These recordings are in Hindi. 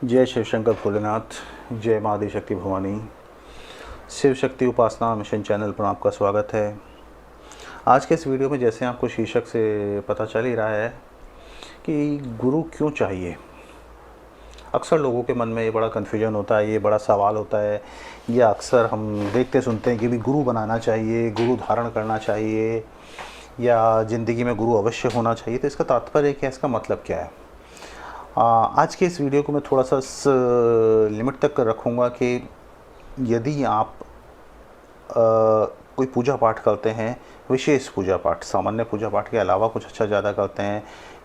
जय शिव शंकर भोलेनाथ, जय महादेव शक्ति भवानी। शिव शक्ति उपासना मिशन चैनल पर आपका स्वागत है। आज के इस वीडियो में जैसे आपको शीर्षक से पता चल ही रहा है कि गुरु क्यों चाहिए। अक्सर लोगों के मन में ये बड़ा कन्फ्यूजन होता है, ये बड़ा सवाल होता है, या अक्सर हम देखते सुनते हैं कि भी गुरु बनाना चाहिए, गुरु धारण करना चाहिए, या ज़िंदगी में गुरु अवश्य होना चाहिए। तो इसका तात्पर्य क्या है, इसका मतलब क्या है। आज के इस वीडियो को मैं थोड़ा सा लिमिट तक रखूँगा कि यदि आप कोई पूजा पाठ करते हैं, विशेष पूजा पाठ, सामान्य पूजा पाठ के अलावा कुछ अच्छा ज़्यादा करते हैं,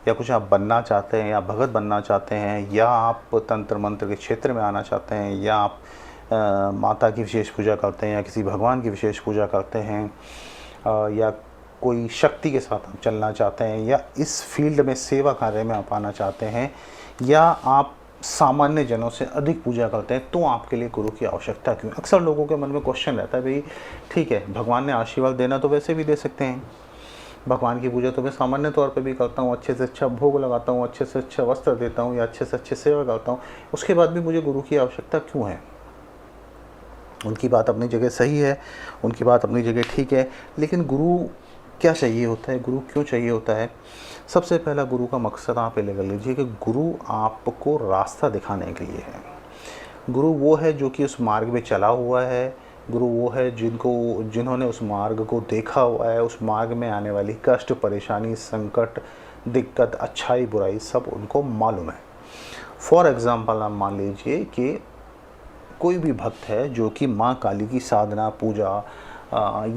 या कुछ आप बनना चाहते हैं, या भगत बनना चाहते हैं, या आप तंत्र मंत्र के क्षेत्र में आना चाहते हैं, या आप माता की विशेष पूजा करते हैं, या किसी भगवान की विशेष पूजा करते हैं, या कोई शक्ति के साथ आप चलना चाहते हैं, या इस फील्ड में सेवा कार्य में आप आना चाहते हैं, या आप सामान्य जनों से अधिक पूजा करते हैं, तो आपके लिए गुरु की आवश्यकता क्यों। अक्सर लोगों के मन में क्वेश्चन रहता है, भाई ठीक है, भगवान ने आशीर्वाद देना तो वैसे भी दे सकते हैं, भगवान की पूजा तो मैं सामान्य तौर पे भी करता हूँ, अच्छे से अच्छा भोग लगाता हूँ, अच्छे से अच्छा वस्त्र देता हूँ, या अच्छे से अच्छे सेवा करता हूँ, उसके बाद भी मुझे गुरु की आवश्यकता क्यों है। उनकी बात अपनी जगह सही है, उनकी बात अपनी जगह ठीक है, लेकिन गुरु क्या चाहिए होता है, गुरु क्यों चाहिए होता है। सबसे पहला गुरु का मकसद आप ये ले लीजिए कि गुरु आपको रास्ता दिखाने के लिए है। गुरु वो है जो कि उस मार्ग में चला हुआ है, गुरु वो है जिन्होंने उस मार्ग को देखा हुआ है, उस मार्ग में आने वाली कष्ट, परेशानी, संकट, दिक्कत, अच्छाई, बुराई सब उनको मालूम है। फॉर एग्ज़ाम्पल आप मान लीजिए कि कोई भी भक्त है जो कि माँ काली की साधना, पूजा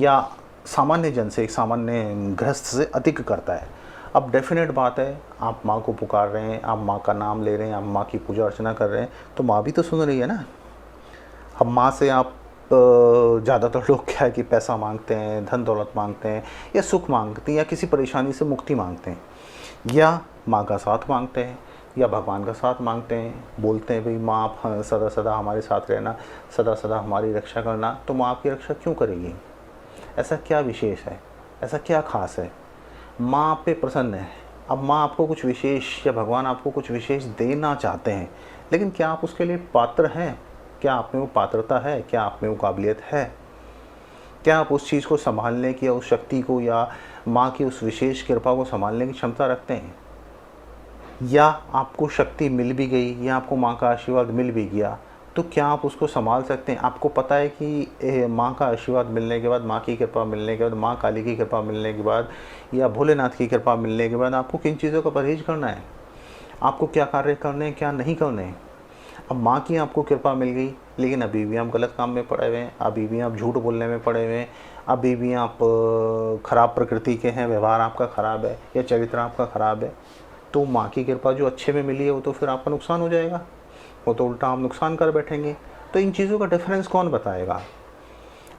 या सामान्य जन से, एक सामान्य गृहस्थ से अधिक करता है। अब डेफिनेट बात है, आप माँ को पुकार रहे हैं, आप माँ का नाम ले रहे हैं, आप माँ की पूजा अर्चना कर रहे हैं, तो माँ भी तो सुन रही है ना। अब माँ से आप ज़्यादातर लोग क्या है कि पैसा मांगते हैं, धन दौलत मांगते हैं, या सुख मांगते हैं, या किसी परेशानी से मुक्ति मांगते हैं, या माँ का साथ मांगते हैं, या भगवान का साथ मांगते हैं। बोलते हैं भाई माँ आप सदा सदा हमारे साथ रहना, सदा सदा हमारी रक्षा करना। तो माँ आपकी रक्षा क्यों करेगी? ऐसा क्या विशेष है, ऐसा क्या खास है? माँ आप पे प्रसन्न है। अब माँ आपको कुछ विशेष, या भगवान आपको कुछ विशेष देना चाहते हैं, लेकिन क्या आप उसके लिए पात्र हैं? क्या आप में वो पात्रता है? क्या आप में वो काबिलियत है? क्या आप उस चीज़ को संभालने की, या उस शक्ति को, या माँ की उस विशेष कृपा को संभालने की क्षमता रखते हैं? या आपको शक्ति मिल भी गई, या आपको माँ का आशीर्वाद मिल भी गया, तो क्या आप उसको संभाल सकते हैं? आपको पता है कि माँ का आशीर्वाद मिलने के बाद, माँ की कृपा मिलने के बाद, माँ काली की कृपा मिलने के बाद, या भोलेनाथ की कृपा मिलने के बाद आपको किन चीज़ों का परहेज करना है, आपको क्या कार्य करने हैं, क्या नहीं करने हैं। अब माँ की आपको कृपा मिल गई, लेकिन अभी भी आप गलत काम में पड़े हुए हैं, अभी भी आप झूठ बोलने में पड़े हुए हैं, अभी भी आप खराब प्रकृति के हैं, व्यवहार आपका ख़राब है, या चरित्र आपका ख़राब है, तो माँ की कृपा जो अच्छे में मिली है वो तो फिर आपका नुकसान हो जाएगा, वो तो उल्टा आप नुकसान कर बैठेंगे। तो इन चीज़ों का डिफरेंस कौन बताएगा,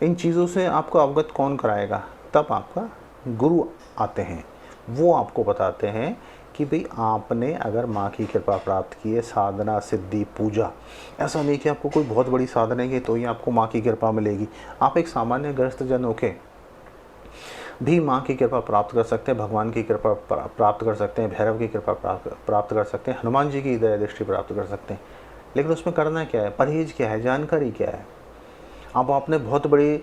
इन चीज़ों से आपको अवगत कौन कराएगा? तब आपका गुरु आते हैं, वो आपको बताते हैं कि भाई आपने अगर माँ की कृपा प्राप्त की है, साधना, सिद्धि, पूजा, ऐसा नहीं कि आपको कोई बहुत बड़ी साधना है तो ही आपको माँ की कृपा मिलेगी। आप एक सामान्य गृहस्थ जन होके भी माँ की कृपा प्राप्त कर सकते हैं, भगवान की कृपा प्राप्त कर सकते हैं, भैरव की कृपा प्राप्त कर सकते हैं, हनुमान जी की दया दृष्टि प्राप्त कर सकते हैं। लेकिन उसमें करना क्या है, परहेज क्या है, जानकारी क्या है। अब आपने बहुत बड़ी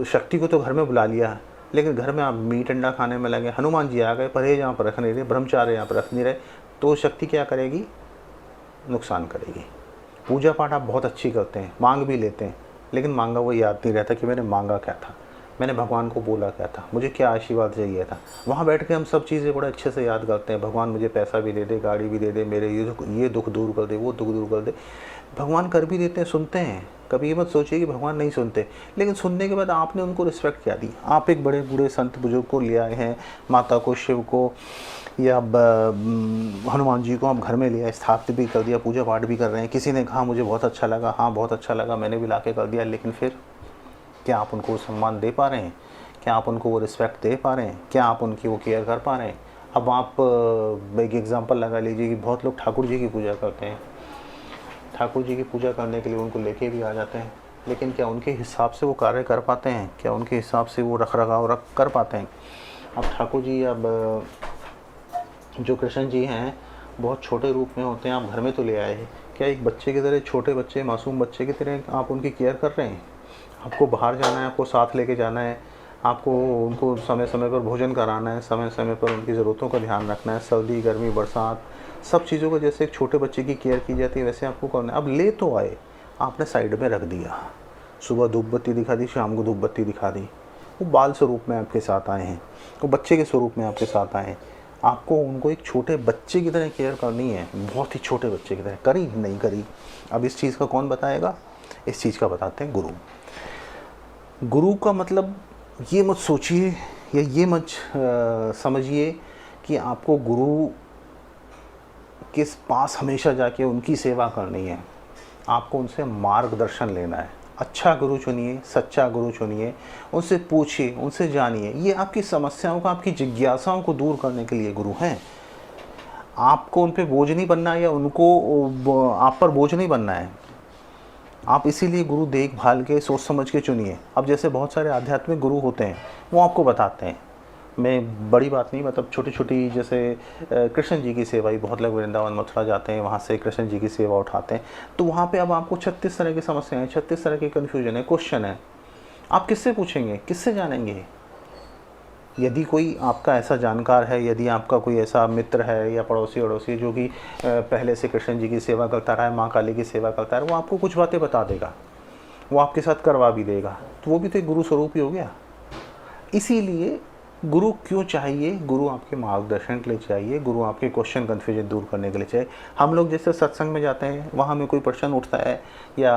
शक्ति को तो घर में बुला लिया, लेकिन घर में आप मीट अंडा खाने में लगे, हनुमान जी आ गए, परहेज यहाँ पर रख नहीं रहे, ब्रह्मचार्य यहाँ पर रख नहीं रहे, तो शक्ति क्या करेगी? नुकसान करेगी। पूजा पाठ आप बहुत अच्छी करते हैं, मांग भी लेते हैं, लेकिन मांगा वो याद नहीं रहता कि मैंने मांगा क्या था, मैंने भगवान को बोला क्या था, मुझे क्या आशीर्वाद चाहिए था। वहाँ बैठ के हम सब चीज़ें बड़े अच्छे से याद करते हैं, भगवान मुझे पैसा भी दे दे, गाड़ी भी दे दे, मेरे ये दुख दूर कर दे, वो दुख दूर कर दे। भगवान कर भी देते हैं, सुनते हैं। कभी ये मत सोचिए कि भगवान नहीं सुनते, लेकिन सुनने के बाद आपने उनको रिस्पेक्ट क्या दी। आप एक बड़े बूढ़े संत बुजुर्ग को ले आए हैं, माता को, शिव को, या हनुमान जी को आप घर में ले आए, स्थापित भी कर दिया, पूजा पाठ भी कर रहे हैं। किसी ने कहा मुझे बहुत अच्छा लगा, हाँ बहुत अच्छा लगा, मैंने भी ला के कर दिया, लेकिन फिर क्या आप उनको सम्मान दे पा रहे हैं? क्या आप उनको वो रिस्पेक्ट दे पा रहे हैं? क्या आप उनकी वो केयर कर पा रहे हैं? अब आप एक एग्जांपल लगा लीजिए कि बहुत लोग ठाकुर जी की पूजा करते हैं, ठाकुर जी की पूजा करने के लिए उनको लेके भी आ जाते हैं, लेकिन क्या उनके हिसाब से वो कार्य कर पाते हैं? क्या उनके हिसाब से वो रख रखाव कर पाते हैं? अब ठाकुर जी, अब जो कृष्ण जी हैं, बहुत छोटे रूप में होते हैं, आप घर में तो ले आए हैं, क्या एक बच्चे की तरह, छोटे बच्चे, मासूम बच्चे की तरह आप उनकी केयर कर रहे हैं? आपको बाहर जाना है, आपको साथ लेके जाना है, आपको उनको समय समय पर भोजन कराना है, समय समय पर उनकी ज़रूरतों का ध्यान रखना है, सर्दी गर्मी बरसात सब चीज़ों को जैसे एक छोटे बच्चे की केयर की जाती है वैसे आपको करना है। अब ले तो आए, आपने साइड में रख दिया, सुबह धूप बत्ती दिखा दी, शाम को धूप बत्ती दिखा दी, वो बाल स्वरूप में आपके साथ आए हैं, वो बच्चे के स्वरूप में आपके साथ आए हैं, आपको उनको एक छोटे बच्चे की तरह केयर करनी है, बहुत ही छोटे बच्चे की तरह। करी नहीं करी, अब इस चीज़ का कौन बताएगा? इस चीज़ का बताते हैं गुरु। गुरु का मतलब ये मत सोचिए या ये मत समझिए कि आपको गुरु के पास हमेशा जाके उनकी सेवा करनी है। आपको उनसे मार्गदर्शन लेना है। अच्छा गुरु चुनिए, सच्चा गुरु चुनिए, उनसे पूछिए, उनसे जानिए। ये आपकी समस्याओं का, आपकी जिज्ञासाओं को दूर करने के लिए गुरु हैं। आपको उन पे बोझ नहीं बनना है या उनको आप पर बोझ नहीं बनना है। आप इसीलिए गुरु देखभाल के, सोच समझ के चुनिए। अब जैसे बहुत सारे आध्यात्मिक गुरु होते हैं, वो आपको बताते हैं, मैं बड़ी बात नहीं, मतलब छोटी छोटी, जैसे कृष्ण जी की सेवा ही, बहुत लोग वृंदावन मथुरा जाते हैं, वहाँ से कृष्ण जी की सेवा उठाते हैं, तो वहाँ पे अब आपको 36 तरह की समस्याएं, 36 तरह के कन्फ्यूजन है, क्वेश्चन है, आप किससे पूछेंगे, किससे जानेंगे? यदि कोई आपका ऐसा जानकार है, यदि आपका कोई ऐसा मित्र है या पड़ोसी अड़ोसी जो कि पहले से कृष्ण जी की सेवा करता रहा है, माँ काली की सेवा करता है, वो आपको कुछ बातें बता देगा, वो आपके साथ करवा भी देगा, तो वो भी तो एक गुरु स्वरूप ही हो गया। इसीलिए गुरु क्यों चाहिए? गुरु आपके मार्गदर्शन के लिए चाहिए, गुरु आपके क्वेश्चन कन्फ्यूजन दूर करने के लिए चाहिए। हम लोग जैसे सत्संग में जाते हैं, वहाँ में कोई प्रश्न उठता है, या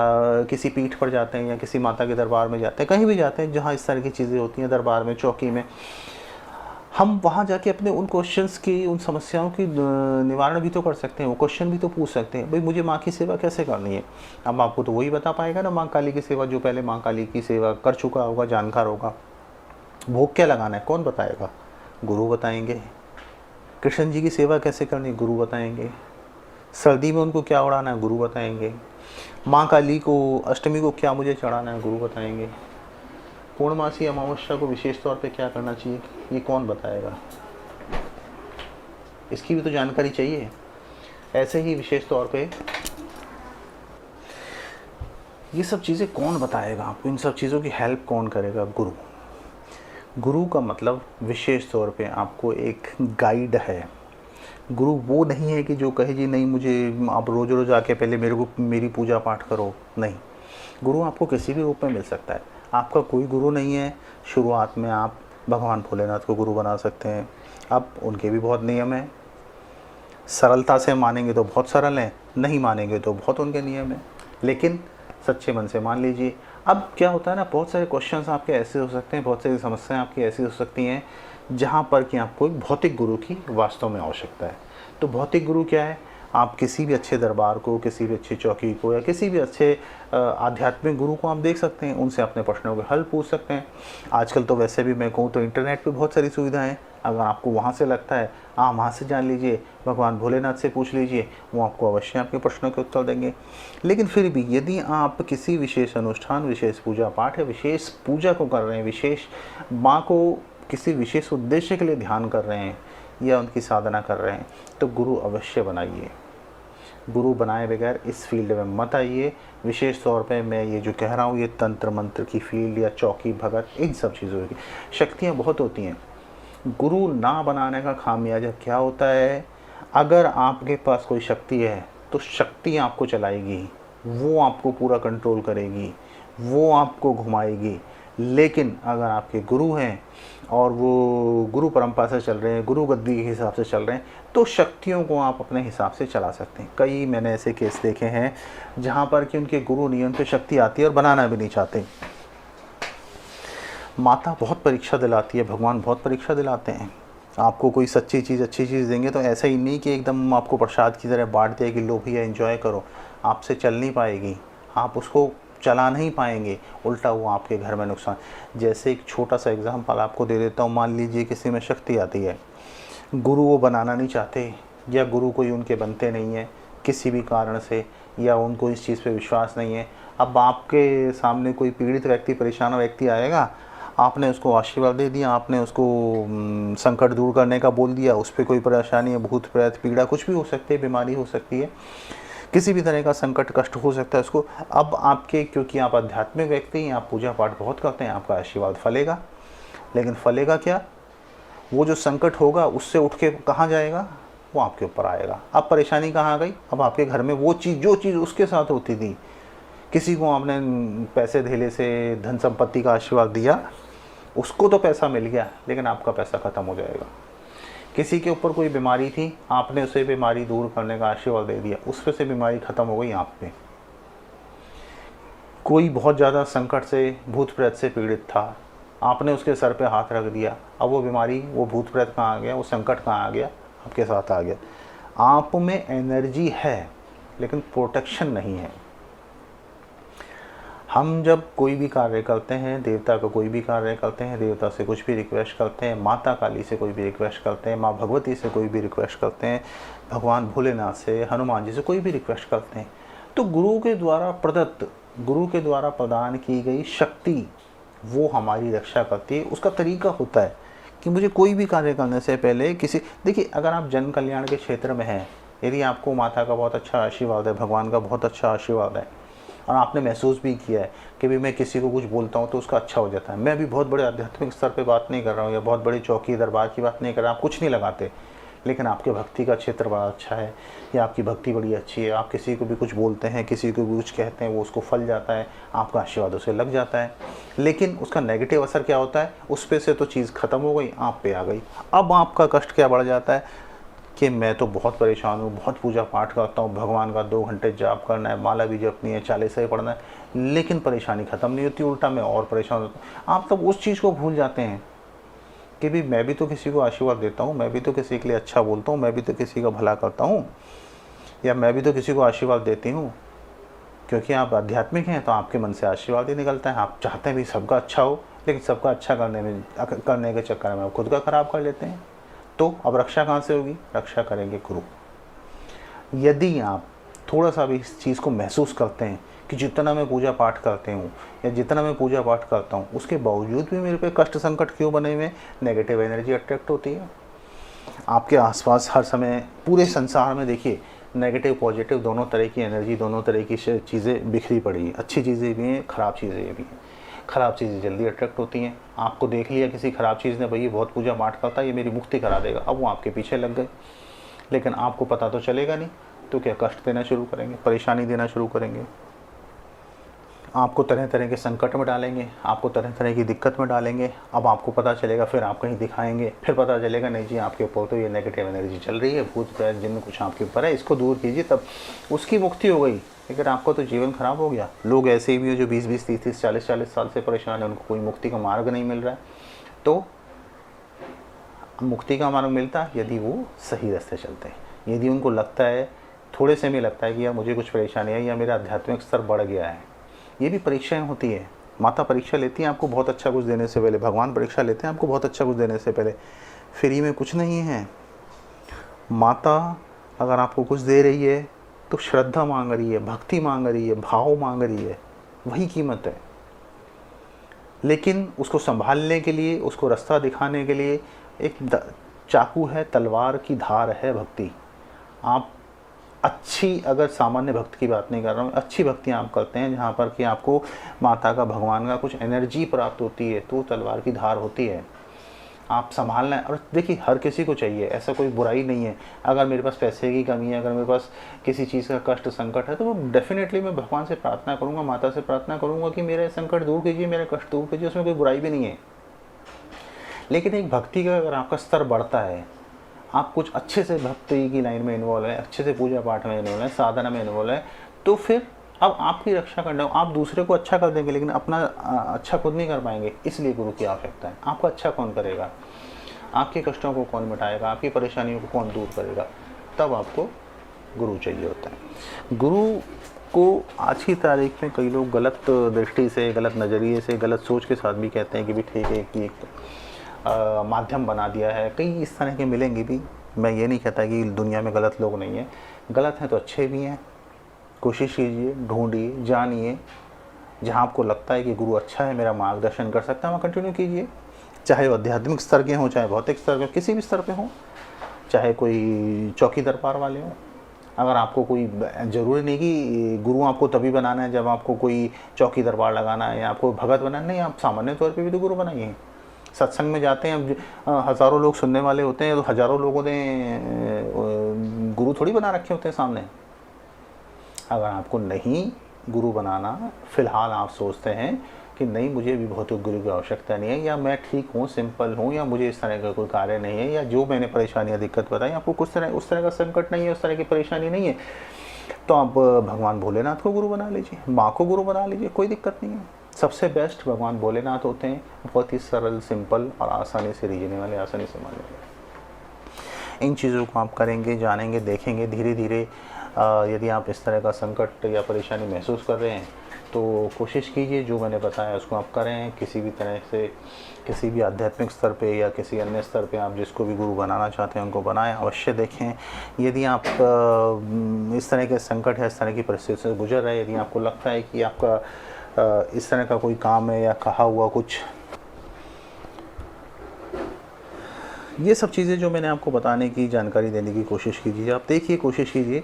किसी पीठ पर जाते हैं, या किसी माता के दरबार में जाते हैं, कहीं भी जाते हैं जहाँ इस तरह की चीज़ें होती हैं, दरबार में, चौकी में, हम वहाँ जाके अपने उन क्वेश्चंस की, उन समस्याओं की निवारण भी तो कर सकते हैं, वो क्वेश्चन भी तो पूछ सकते हैं। भाई मुझे माँ की सेवा कैसे करनी है? अब आपको तो वही बता पाएगा ना, माँ काली की सेवा, जो पहले माँ काली की सेवा कर चुका होगा, जानकार होगा। भोग क्या लगाना है, कौन बताएगा? गुरु बताएंगे। कृष्ण जी की सेवा कैसे करनी है, गुरु बताएंगे। सर्दी में उनको क्या उड़ाना है, गुरु बताएंगे। माँ काली को अष्टमी को क्या मुझे चढ़ाना है, गुरु बताएंगे। पूर्णमासी अमावस्या को विशेष तौर पे क्या करना चाहिए, ये कौन बताएगा? इसकी भी तो जानकारी चाहिए। ऐसे ही विशेष तौर पे ये सब चीज़ें कौन बताएगा आपको? इन सब चीज़ों की हेल्प कौन करेगा? गुरु। गुरु का मतलब विशेष तौर पे आपको एक गाइड है। गुरु वो नहीं है कि जो कहे जी नहीं मुझे आप रोज़ रोज़ आके पहले मेरी पूजा पाठ करो, नहीं। गुरु आपको किसी भी रूप में मिल सकता है। आपका कोई गुरु नहीं है, शुरुआत में आप भगवान भोलेनाथ को गुरु बना सकते हैं। अब उनके भी बहुत नियम हैं, सरलता से मानेंगे तो बहुत सरल हैं, नहीं मानेंगे तो बहुत उनके नियम हैं, लेकिन सच्चे मन से मान लीजिए। अब क्या होता है ना, बहुत सारे क्वेश्चंस आपके ऐसे हो सकते हैं, बहुत सारी समस्याएं आपकी ऐसी हो सकती हैं जहां पर कि आपको एक भौतिक गुरु की वास्तव में आवश्यकता है। तो भौतिक गुरु क्या है? आप किसी भी अच्छे दरबार को, किसी भी अच्छी चौकी को, या किसी भी अच्छे आध्यात्मिक गुरु को आप देख सकते हैं, उनसे अपने प्रश्नों के हल पूछ सकते हैं। आजकल तो वैसे भी मैं कहूँ तो इंटरनेट पे बहुत सारी सुविधाएं हैं, अगर आपको वहाँ से लगता है आप वहाँ से जान लीजिए, भगवान भोलेनाथ से पूछ लीजिए, वो आपको अवश्य आपके प्रश्नों के उत्तर देंगे। लेकिन फिर भी यदि आप किसी विशेष अनुष्ठान, विशेष पूजा पाठ या विशेष पूजा को कर रहे हैं, विशेष माँ को किसी विशेष उद्देश्य के लिए ध्यान कर रहे हैं या उनकी साधना कर रहे हैं, तो गुरु अवश्य बनाइए। गुरु बनाए बगैर इस फील्ड में मत आइए। विशेष तौर पे मैं ये जो कह रहा हूँ, ये तंत्र मंत्र की फील्ड या चौकी भगत, इन सब चीज़ों की शक्तियाँ बहुत होती हैं। गुरु ना बनाने का खामियाजा क्या होता है? अगर आपके पास कोई शक्ति है तो शक्ति आपको चलाएगी, वो आपको पूरा कंट्रोल करेगी, वो आपको घुमाएगी। लेकिन अगर आपके गुरु हैं और वो गुरु परंपरा से चल रहे हैं, गुरु गद्दी के हिसाब से चल रहे हैं, तो शक्तियों को आप अपने हिसाब से चला सकते हैं। कई मैंने ऐसे केस देखे हैं जहाँ पर कि उनके गुरु नियम पे शक्ति आती है और बनाना भी नहीं चाहते। माता बहुत परीक्षा दिलाती है, भगवान बहुत परीक्षा दिलाते हैं। आपको कोई सच्ची चीज़, अच्छी चीज़ देंगे तो ऐसा ही नहीं कि एकदम आपको प्रसाद की तरह बांट दिया कि लो भैया एंजॉय करो। आपसे चल नहीं पाएगी, आप उसको चला नहीं पाएंगे, उल्टा हुआ आपके घर में नुकसान। जैसे एक छोटा सा एग्जांपल आपको दे देता हूँ। मान लीजिए किसी में शक्ति आती है, गुरु वो बनाना नहीं चाहते, या गुरु कोई उनके बनते नहीं है किसी भी कारण से, या उनको इस चीज़ पे विश्वास नहीं है। अब आपके सामने कोई पीड़ित व्यक्ति, परेशान व्यक्ति आएगा, आपने उसको आशीर्वाद दे दिया, आपने उसको संकट दूर करने का बोल दिया, उस पर कोई परेशानी है, भूत प्रेत पीड़ा कुछ भी हो सकती है, बीमारी हो सकती है, किसी भी तरह का संकट कष्ट हो सकता है उसको। अब आपके, क्योंकि आप आध्यात्मिक व्यक्ति हैं, आप पूजा पाठ बहुत करते हैं, आपका आशीर्वाद फलेगा। लेकिन फलेगा क्या? वो जो संकट होगा उससे उठ के कहाँ जाएगा? वो आपके ऊपर आएगा। अब परेशानी कहाँ आ गई? अब आपके घर में वो चीज़, जो चीज़ उसके साथ होती थी, किसी को आपने पैसे धेले से धन संपत्ति का आशीर्वाद दिया, उसको तो पैसा मिल गया, लेकिन आपका पैसा ख़त्म हो जाएगा। किसी के ऊपर कोई बीमारी थी, आपने उसे बीमारी दूर करने का आशीर्वाद दे दिया, उस पर से बीमारी ख़त्म हो गई आप पे। कोई बहुत ज़्यादा संकट से, भूत प्रेत से पीड़ित था, आपने उसके सर पे हाथ रख दिया, अब वो बीमारी, वो भूत प्रेत कहाँ आ गया, वो संकट कहाँ आ गया? आपके साथ आ गया। आप में एनर्जी है लेकिन प्रोटेक्शन नहीं है। हम जब कोई भी कार्य करते हैं, देवता का कोई भी कार्य करते हैं, देवता से कुछ भी रिक्वेस्ट करते हैं, माता काली से कोई भी रिक्वेस्ट करते हैं, माँ भगवती से कोई भी रिक्वेस्ट करते हैं, भगवान भोलेनाथ से, हनुमान जी से कोई भी रिक्वेस्ट करते हैं, तो गुरु के द्वारा प्रदत्त, गुरु के द्वारा प्रदान की गई शक्ति वो हमारी रक्षा करती है। उसका तरीका होता है कि मुझे कोई भी कार्य करने से पहले किसी, देखिए अगर आप जन कल्याण के क्षेत्र में हैं, यदि आपको माता का बहुत अच्छा आशीर्वाद है, भगवान का बहुत अच्छा आशीर्वाद है, और आपने महसूस भी किया है कि भी मैं किसी को कुछ बोलता हूँ तो उसका अच्छा हो जाता है। मैं अभी बहुत बड़े आध्यात्मिक स्तर पे बात नहीं कर रहा हूँ या बहुत बड़ी चौकी दरबार की बात नहीं कर रहा, आप कुछ नहीं लगाते, लेकिन आपके भक्ति का क्षेत्र बड़ा अच्छा है या आपकी भक्ति बड़ी अच्छी है, आप किसी को भी कुछ बोलते हैं, किसी को भी कुछ कहते हैं, वो उसको फल जाता है, आपका आशीर्वाद उसे लग जाता है। लेकिन उसका नेगेटिव असर क्या होता है? उस पे से तो चीज़ ख़त्म हो गई, आप पे आ गई। अब आपका कष्ट क्या बढ़ जाता है कि मैं तो बहुत परेशान हूँ, बहुत पूजा पाठ करता हूँ, भगवान का 2 घंटे जाप करना है, माला भी जपनी है, चालीसा ही पढ़ना है, लेकिन परेशानी ख़त्म नहीं होती, उल्टा मैं और परेशान होता हूँ। आप तब उस चीज़ को भूल जाते हैं कि भी मैं भी तो किसी को आशीर्वाद देता हूँ, मैं भी तो किसी के लिए अच्छा बोलता हूँ, मैं भी तो किसी का भला करता हूँ, या मैं भी तो किसी को आशीर्वाद देती हूँ। क्योंकि आप आध्यात्मिक हैं तो आपके मन से आशीर्वाद ही निकलता है। आप चाहते हैं भी सबका अच्छा हो, लेकिन सबका अच्छा करने के चक्कर में आप खुद का ख़राब कर लेते हैं। तो अब रक्षा कहाँ से होगी? रक्षा करेंगे गुरु। यदि आप थोड़ा सा भी इस चीज़ को महसूस करते हैं कि जितना मैं पूजा पाठ करते हूँ या जितना मैं पूजा पाठ करता हूँ, उसके बावजूद भी मेरे पे कष्ट संकट क्यों बने हुए, नेगेटिव एनर्जी अट्रैक्ट होती है। आपके आसपास हर समय पूरे संसार में देखिए, नेगेटिव पॉजिटिव दोनों तरह की एनर्जी, दोनों तरह की चीज़ें बिखरी पड़ी हैं। अच्छी चीज़ें भी हैं, ख़राब चीज़ें भी हैं। ख़राब चीज़ें जल्दी अट्रैक्ट होती हैं। आपको देख लिया किसी ख़राब चीज़ ने, भाई ये बहुत पूजा पाठ करता है, ये मेरी मुक्ति करा देगा, अब वो आपके पीछे लग गए, लेकिन आपको पता तो चलेगा नहीं, तो क्या कष्ट देना शुरू करेंगे, परेशानी देना शुरू करेंगे, आपको तरह तरह के संकट में डालेंगे, आपको तरह तरह की दिक्कत में डालेंगे। अब आपको पता चलेगा, फिर आप कहीं दिखाएंगे, फिर पता चलेगा नहीं जी आपके ऊपर तो ये नेगेटिव एनर्जी चल रही है, भूत प्रेत जिन कुछ आपके ऊपर है, इसको दूर कीजिए, तब उसकी मुक्ति हो गई। लेकिन आपका तो जीवन खराब हो गया। लोग ऐसे ही भी हो जो 20-20, 30-30, 40-40 साल से परेशान है, उनको कोई मुक्ति का मार्ग नहीं मिल रहा है। तो मुक्ति का मार्ग मिलता है यदि वो सही रास्ते चलते हैं, यदि उनको लगता है, थोड़े से में लगता है कि यार मुझे कुछ परेशानी है या मेरा आध्यात्मिक स्तर बढ़ गया है। ये भी परीक्षाएं होती है। माता परीक्षा लेती है आपको बहुत अच्छा कुछ देने से पहले, भगवान परीक्षा लेते हैं आपको बहुत अच्छा कुछ देने से पहले। फ्री में कुछ नहीं है। माता अगर आपको कुछ दे रही है तो श्रद्धा मांग रही है, भक्ति मांग रही है, भाव मांग रही है, वही कीमत है। लेकिन उसको संभालने के लिए, उसको रास्ता दिखाने के लिए एक चाकू है, तलवार की धार है भक्ति। आप अच्छी, अगर सामान्य भक्त की बात नहीं कर रहा हूँ, अच्छी भक्ति आप करते हैं जहाँ पर कि आपको माता का, भगवान का कुछ एनर्जी प्राप्त होती है, तो तलवार की धार होती है। आप संभालना है। और देखिए हर किसी को चाहिए, ऐसा कोई बुराई नहीं है। अगर मेरे पास पैसे की कमी है, अगर मेरे पास किसी चीज़ का कष्ट संकट है, तो वो डेफिनेटली मैं भगवान से प्रार्थना करूँगा, माता से प्रार्थना करूँगा कि मेरे संकट दूर कीजिए, मेरे कष्ट दूर कीजिए, उसमें कोई बुराई भी नहीं है। लेकिन एक भक्ति का अगर आपका स्तर बढ़ता है, आप कुछ अच्छे से भक्ति की लाइन में इन्वॉल्व है, अच्छे से पूजा पाठ में इन्वॉल्व है, साधना में इन्वॉल्व है, तो फिर अब आपकी रक्षा करना, आप दूसरे को अच्छा कर देंगे लेकिन अपना अच्छा खुद नहीं कर पाएंगे। इसलिए गुरु की आवश्यकता है। आपका अच्छा कौन करेगा, आपके कष्टों को कौन मिटाएगा, आपकी परेशानियों को कौन दूर करेगा, तब आपको गुरु चाहिए होता है। गुरु को आज की तारीख में कई लोग गलत दृष्टि से, गलत नज़रिए से, गलत सोच के साथ भी कहते हैं कि भी ठीक है कि एक माध्यम बना दिया है। कई इस तरह के मिलेंगे भी। मैं ये नहीं कहता कि दुनिया में गलत लोग नहीं हैं, गलत हैं तो अच्छे भी हैं। कोशिश कीजिए, ढूंढिए, जानिए, जहाँ आपको लगता है कि गुरु अच्छा है, मेरा मार्गदर्शन कर सकता है, वहाँ कंटिन्यू कीजिए। चाहे वो आध्यात्मिक स्तर के हों, चाहे भौतिक स्तर के, किसी भी स्तर पे हों, चाहे कोई चौकी दरबार वाले हों। अगर आपको कोई ज़रूरी नहीं कि गुरु आपको तभी बनाना है जब आपको कोई चौकी दरबार लगाना है या आपको भगत बनाना, नहीं, आप सामान्य तौर पे भी तो गुरु बनाइए। सत्संग में जाते हैं, हज़ारों लोग सुनने वाले होते हैं, तो हज़ारों लोगों ने गुरु थोड़ी बना रखे होते हैं सामने। अगर आपको नहीं गुरु बनाना, फ़िलहाल आप सोचते हैं कि नहीं, मुझे भी भौतिक गुरु की आवश्यकता नहीं है, या मैं ठीक हूँ, सिंपल हूँ, या मुझे इस तरह का कोई कार्य नहीं है, या जो मैंने परेशानियाँ दिक्कत बताई, आपको उस तरह का संकट नहीं है, उस तरह की परेशानी नहीं है, तो आप भगवान भोलेनाथ को गुरु बना लीजिए, माँ को गुरु बना लीजिए, कोई दिक्कत नहीं है। सबसे बेस्ट भगवान भोलेनाथ होते हैं, बहुत ही सरल, सिंपल और आसानी से रीझने वाले, आसानी से मानने वाले। इन चीज़ों को आप करेंगे, जानेंगे, देखेंगे, धीरे धीरे यदि आप इस तरह का संकट या परेशानी महसूस कर रहे हैं तो कोशिश कीजिए जो मैंने बताया उसको आप करें। किसी भी तरह से, किसी भी आध्यात्मिक स्तर पे या किसी अन्य स्तर पे आप जिसको भी गुरु बनाना चाहते हैं उनको बनाएं, अवश्य देखें। यदि आप इस तरह के संकट है, इस तरह की परिस्थिति से गुजर रहे हैं, यदि आपको लगता है कि आपका इस तरह का कोई काम है या कहा हुआ कुछ, ये सब चीज़ें जो मैंने आपको बताने की, जानकारी देने की कोशिश कीजिए। आप देखिए, कोशिश कीजिए।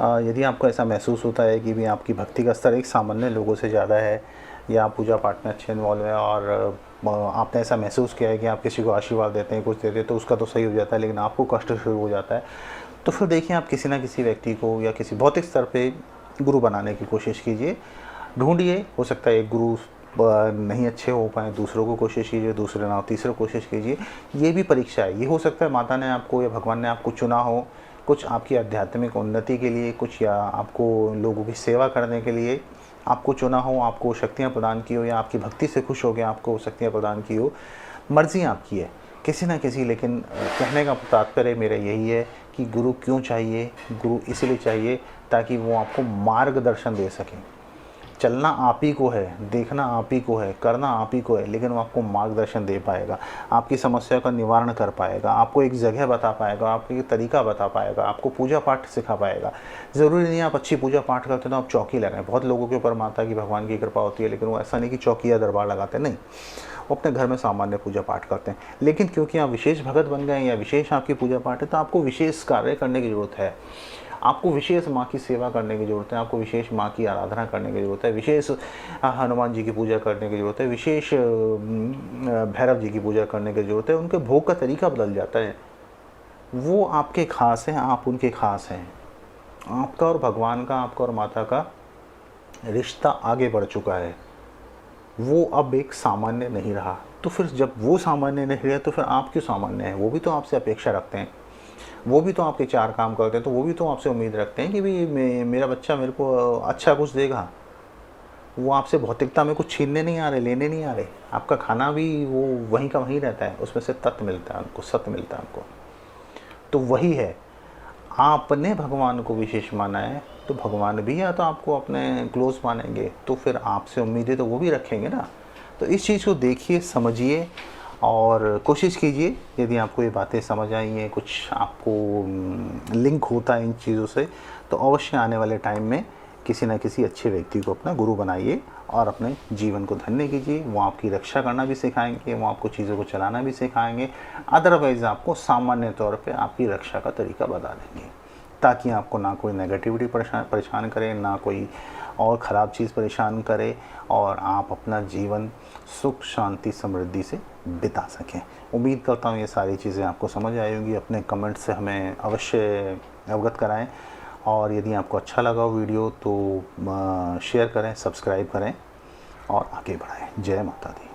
यदि आपको ऐसा महसूस होता है कि भी आपकी भक्ति का स्तर एक सामान्य लोगों से ज़्यादा है, या आप पूजा पाठ में अच्छे इन्वॉल्व हैं और आपने ऐसा महसूस किया है कि आप किसी को आशीर्वाद देते हैं, कुछ देते हैं, तो उसका तो सही हो जाता है, लेकिन आपको कष्ट शुरू हो जाता है, तो फिर देखिए आप किसी न किसी व्यक्ति को या किसी भौतिक स्तर पे गुरु बनाने की कोशिश कीजिए, ढूंढिए। हो सकता है एक गुरु नहीं अच्छे हो पाए, दूसरों को कोशिश कीजिए, दूसरे ना हो तीसरे कोशिश कीजिए। ये भी परीक्षा है। ये हो सकता है माता ने आपको या भगवान ने आपको चुना हो, कुछ आपकी आध्यात्मिक उन्नति के लिए, कुछ या आपको लोगों की सेवा करने के लिए आपको चुना हो, आपको शक्तियाँ प्रदान की हो, या आपकी भक्ति से खुश हो गया आपको शक्तियाँ प्रदान की हो। मर्ज़ी आपकी है किसी ना किसी, लेकिन कहने का तात्पर्य मेरा यही है कि गुरु क्यों चाहिए? गुरु इसलिए चाहिए ताकि वो आपको मार्गदर्शन दे सकें। चलना आप ही को है, देखना आप ही को है, करना आप ही को है, लेकिन वो आपको मार्गदर्शन दे पाएगा, आपकी समस्या का निवारण कर पाएगा, आपको एक जगह बता पाएगा, आपको एक तरीका बता पाएगा, आपको पूजा पाठ सिखा पाएगा। ज़रूरी नहीं आप अच्छी पूजा पाठ करते तो आप चौकी लगाएं। बहुत लोगों के ऊपर माता की, भगवान की कृपा होती है, लेकिन वो ऐसा नहीं कि चौकी या दरबार लगाते, नहीं, वो अपने घर में सामान्य पूजा पाठ करते हैं। लेकिन क्योंकि आप विशेष भगत बन गए या विशेष आपकी पूजा पाठ है, तो आपको विशेष कार्य करने की ज़रूरत है, आपको विशेष माँ की सेवा करने की ज़रूरत है, आपको विशेष माँ की आराधना करने की ज़रूरत है, विशेष हनुमान जी की पूजा करने की ज़रूरत है, विशेष भैरव जी की पूजा करने की ज़रूरत है। उनके भोग का तरीका बदल जाता है, वो आपके खास हैं, आप उनके खास हैं। आपका और भगवान का, आपका और माता का रिश्ता आगे बढ़ चुका है, वो अब एक सामान्य नहीं रहा। तो फिर जब वो सामान्य नहीं रहे तो फिर आप क्यों सामान्य हैं? वो भी तो आपसे अपेक्षा रखते हैं, वो भी तो आपके चार काम करते हैं, तो वो भी तो आपसे उम्मीद रखते हैं कि भाई मेरा बच्चा मेरे को अच्छा कुछ देगा। वो आपसे भौतिकता में कुछ छीनने नहीं आ रहे, लेने नहीं आ रहे। आपका खाना भी वो वहीं का वहीं रहता है, उसमें से तत्व मिलता है उनको, सत्य मिलता है उनको। तो वही है, आपने भगवान को विशेष माना है तो भगवान भी या तो आपको अपने क्लोज मानेंगे, तो फिर आपसे उम्मीदें तो वो भी रखेंगे ना। तो इस चीज़ को देखिए, समझिए और कोशिश कीजिए। यदि आपको ये बातें समझ आई हैं, कुछ आपको लिंक होता है इन चीज़ों से, तो अवश्य आने वाले टाइम में किसी न किसी अच्छे व्यक्ति को अपना गुरु बनाइए और अपने जीवन को धन्य कीजिए। वो आपकी रक्षा करना भी सिखाएंगे, वो आपको चीज़ों को चलाना भी सिखाएंगे। अदरवाइज़ आपको सामान्य तौर पे आपकी रक्षा का तरीका बता देंगे, ताकि आपको ना कोई नेगेटिविटी परेशान करे, ना कोई और ख़राब चीज़ परेशान करे, और आप अपना जीवन सुख, शांति, समृद्धि से बिता सकें। उम्मीद करता हूँ ये सारी चीज़ें आपको समझ आई होंगी। अपने कमेंट से हमें अवश्य अवगत कराएं, और यदि आपको अच्छा लगा वीडियो तो शेयर करें, सब्सक्राइब करें और आगे बढ़ाएं। जय माता दी।